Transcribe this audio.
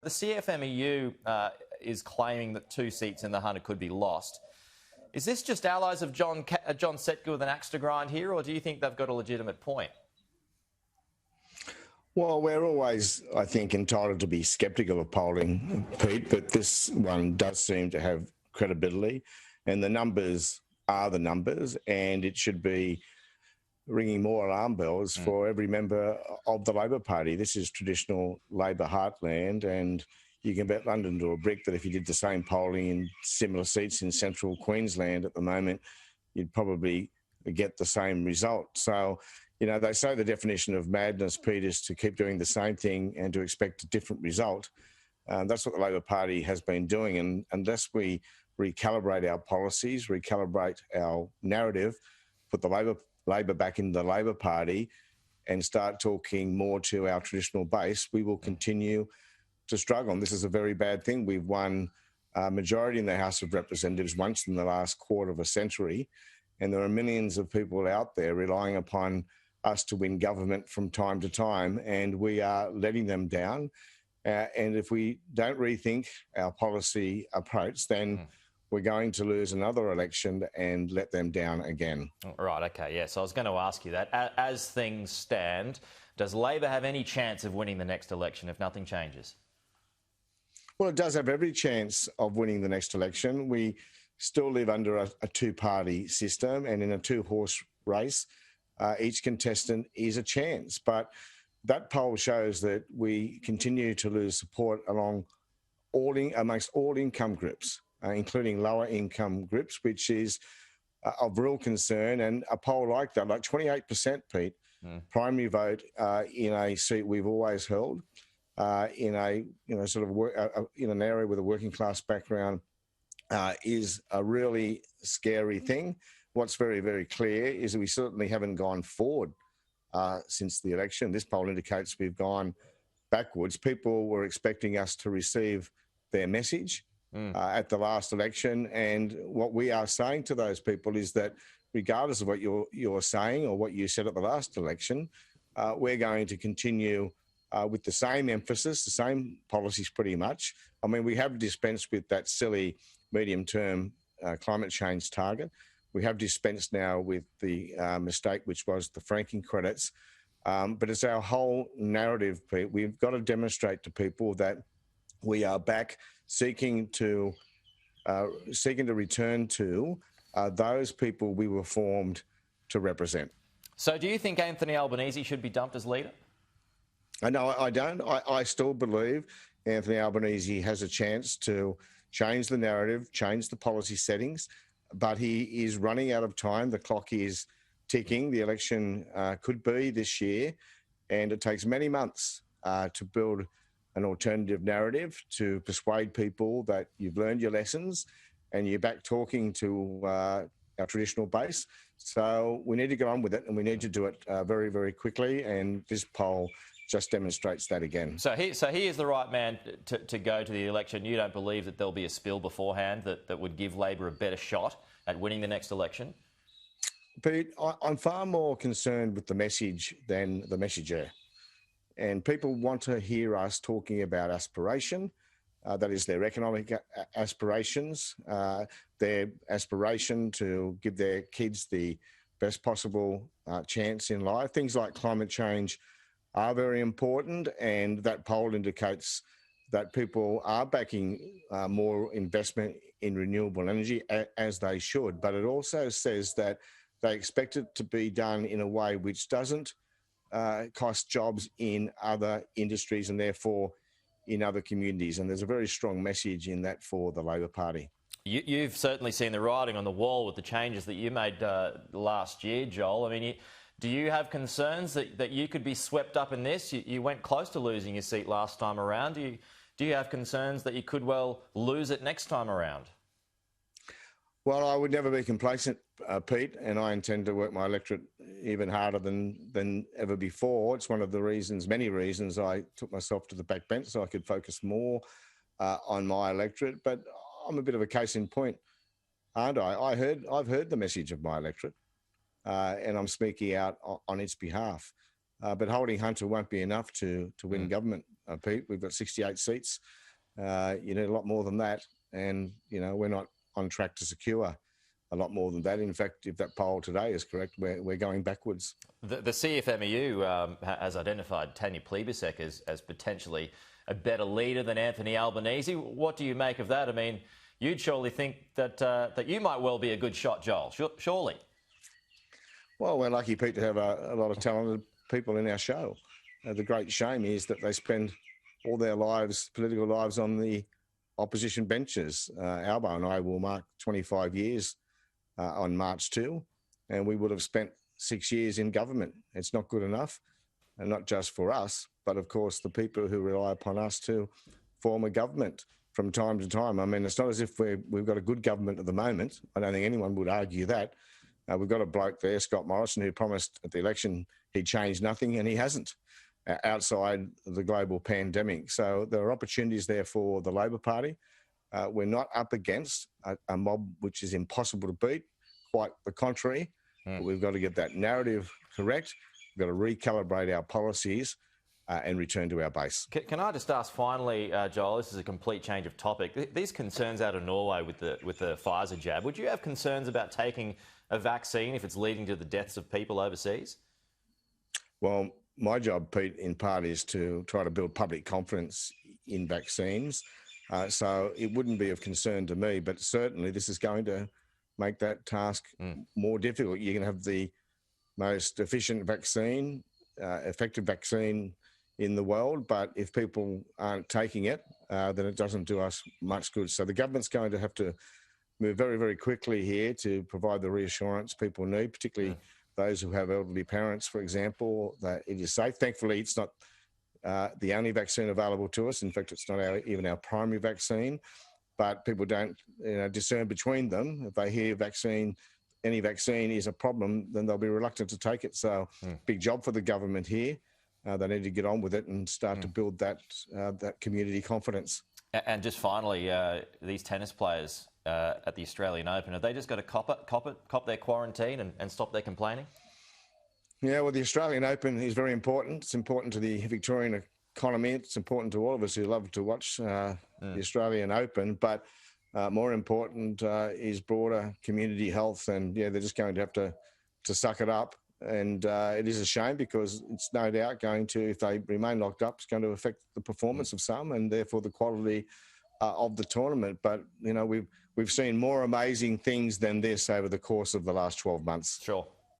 The CFMEU is claiming that 2 seats in the Hunter could be lost. Is this just allies of John Setke with an axe to grind here, or do you think they've got a legitimate point? Well, we're always, I think, entitled to be sceptical of polling, Pete, but this one does seem to have credibility, and the numbers are the numbers, and it should be ringing more alarm bells for every member of the Labor Party. This is traditional Labor heartland, and you can bet London to a brick that if you did the same polling in similar seats in central Queensland at the moment, you'd probably get the same result. So, you know, they say the definition of madness, Pete, is to keep doing the same thing and to expect a different result. That's what the Labor Party has been doing. And unless we recalibrate our policies, recalibrate our narrative, put the Labor back in the Labor Party and start talking more to our traditional base, we will continue to struggle. And this is a very bad thing. We've won a majority in the House of Representatives once in the last quarter of a century, and there are millions of people out there relying upon us to win government from time to time, and we are letting them down. And if we don't rethink our policy approach, then we're going to lose another election and let them down again. Right, okay, yeah. So I was going to ask you that. As things stand, does Labor have any chance of winning the next election if nothing changes? Well, it does have every chance of winning the next election. We still live under a two-party system, and in a two-horse race, each contestant is a chance. But that poll shows that we continue to lose support amongst all income groups, including lower income groups, which is of real concern. And a poll like that, like 28%, Pete, primary vote in a seat we've always held, in a in an area with a working class background, is a really scary thing. What's very, very clear is that we certainly haven't gone forward since the election. This poll indicates we've gone backwards. People were expecting us to receive their message at the last election, and what we are saying to those people is that regardless of what you're saying or what you said at the last election, we're going to continue with the same emphasis, the same policies pretty much. I mean, we have dispensed with that silly medium-term climate change target. We have dispensed now with the mistake, which was the franking credits. But it's our whole narrative, Pete. We've got to demonstrate to people that we are back seeking to return to those people we were formed to represent. So do you think Anthony Albanese should be dumped as leader? No, I don't. I still believe Anthony Albanese has a chance to change the narrative, change the policy settings, but he is running out of time. The clock is ticking. The election could be this year, and it takes many months to build an alternative narrative, to persuade people that you've learned your lessons and you're back talking to our traditional base. So we need to get on with it, and we need to do it very, very quickly, and this poll just demonstrates that again. So he is the right man to go to the election. You don't believe that there'll be a spill beforehand that would give Labor a better shot at winning the next election? Pete, I'm far more concerned with the message than the messenger. And people want to hear us talking about aspiration. That is their economic aspirations, their aspiration to give their kids the best possible chance in life. Things like climate change are very important, and that poll indicates that people are backing more investment in renewable energy, as they should. But it also says that they expect it to be done in a way which doesn't cost jobs in other industries and therefore in other communities. And there's a very strong message in that for the Labor Party. You've certainly seen the writing on the wall with the changes that you made last year, Joel. I mean, do you have concerns that you could be swept up in this? You went close to losing your seat last time around. Do you have concerns that you could well lose it next time around? Well, I would never be complacent, Pete, and I intend to work my electorate even harder than ever before. It's one of the reasons, many reasons, I took myself to the back bench so I could focus more on my electorate. But I'm a bit of a case in point, aren't I? I've heard the message of my electorate, and I'm speaking out on its behalf. But holding Hunter won't be enough to win government, Pete. We've got 68 seats. You need a lot more than that. And, we're not on track to secure a lot more than that. In fact, if that poll today is correct, we're going backwards. The CFMEU has identified Tanya Plibersek as potentially a better leader than Anthony Albanese. What do you make of that? I mean, you'd surely think that you might well be a good shot, Joel, surely. Well, we're lucky, Pete, to have a lot of talented people in our show. The great shame is that they spend all their lives, political lives, on the opposition benches. Albo and I will mark 25 years on March 2, and we would have spent 6 years in government. It's not good enough, and not just for us, but of course the people who rely upon us to form a government from time to time. I mean, it's not as if we've got a good government at the moment. I don't think anyone would argue that. We've got a bloke there, Scott Morrison, who promised at the election he'd change nothing, and he hasn't, outside the global pandemic. So there are opportunities there for the Labor Party. We're not up against a mob which is impossible to beat, quite the contrary. But we've got to get that narrative correct. We've got to recalibrate our policies and return to our base. Can I just ask finally, Joel, this is a complete change of topic. These concerns out of Norway with the Pfizer jab, would you have concerns about taking a vaccine if it's leading to the deaths of people overseas? Well, my job, Pete, in part is to try to build public confidence in vaccines. So it wouldn't be of concern to me, but certainly this is going to make that task more difficult. You're going to have the most efficient vaccine, effective vaccine in the world, but if people aren't taking it, then it doesn't do us much good. So the government's going to have to move very, very quickly here to provide the reassurance people need, particularly those who have elderly parents, for example, that it is safe. Thankfully, it's not the only vaccine available to us. In fact, it's not even our primary vaccine, but people don't discern between them. If they hear any vaccine is a problem, then they'll be reluctant to take it. So big job for the government here. They need to get on with it and start to build that community confidence. And just finally, these tennis players at the Australian Open, have they just got to cop their quarantine and stop their complaining? Yeah, well, the Australian Open is very important. It's important to the Victorian economy. It's important to all of us who love to watch the Australian Open. But more important is broader community health. And, yeah, they're just going to have to suck it up. And it is a shame because it's no doubt going to, if they remain locked up, it's going to affect the performance of some and therefore the quality of the tournament. But, we've seen more amazing things than this over the course of the last 12 months. Sure.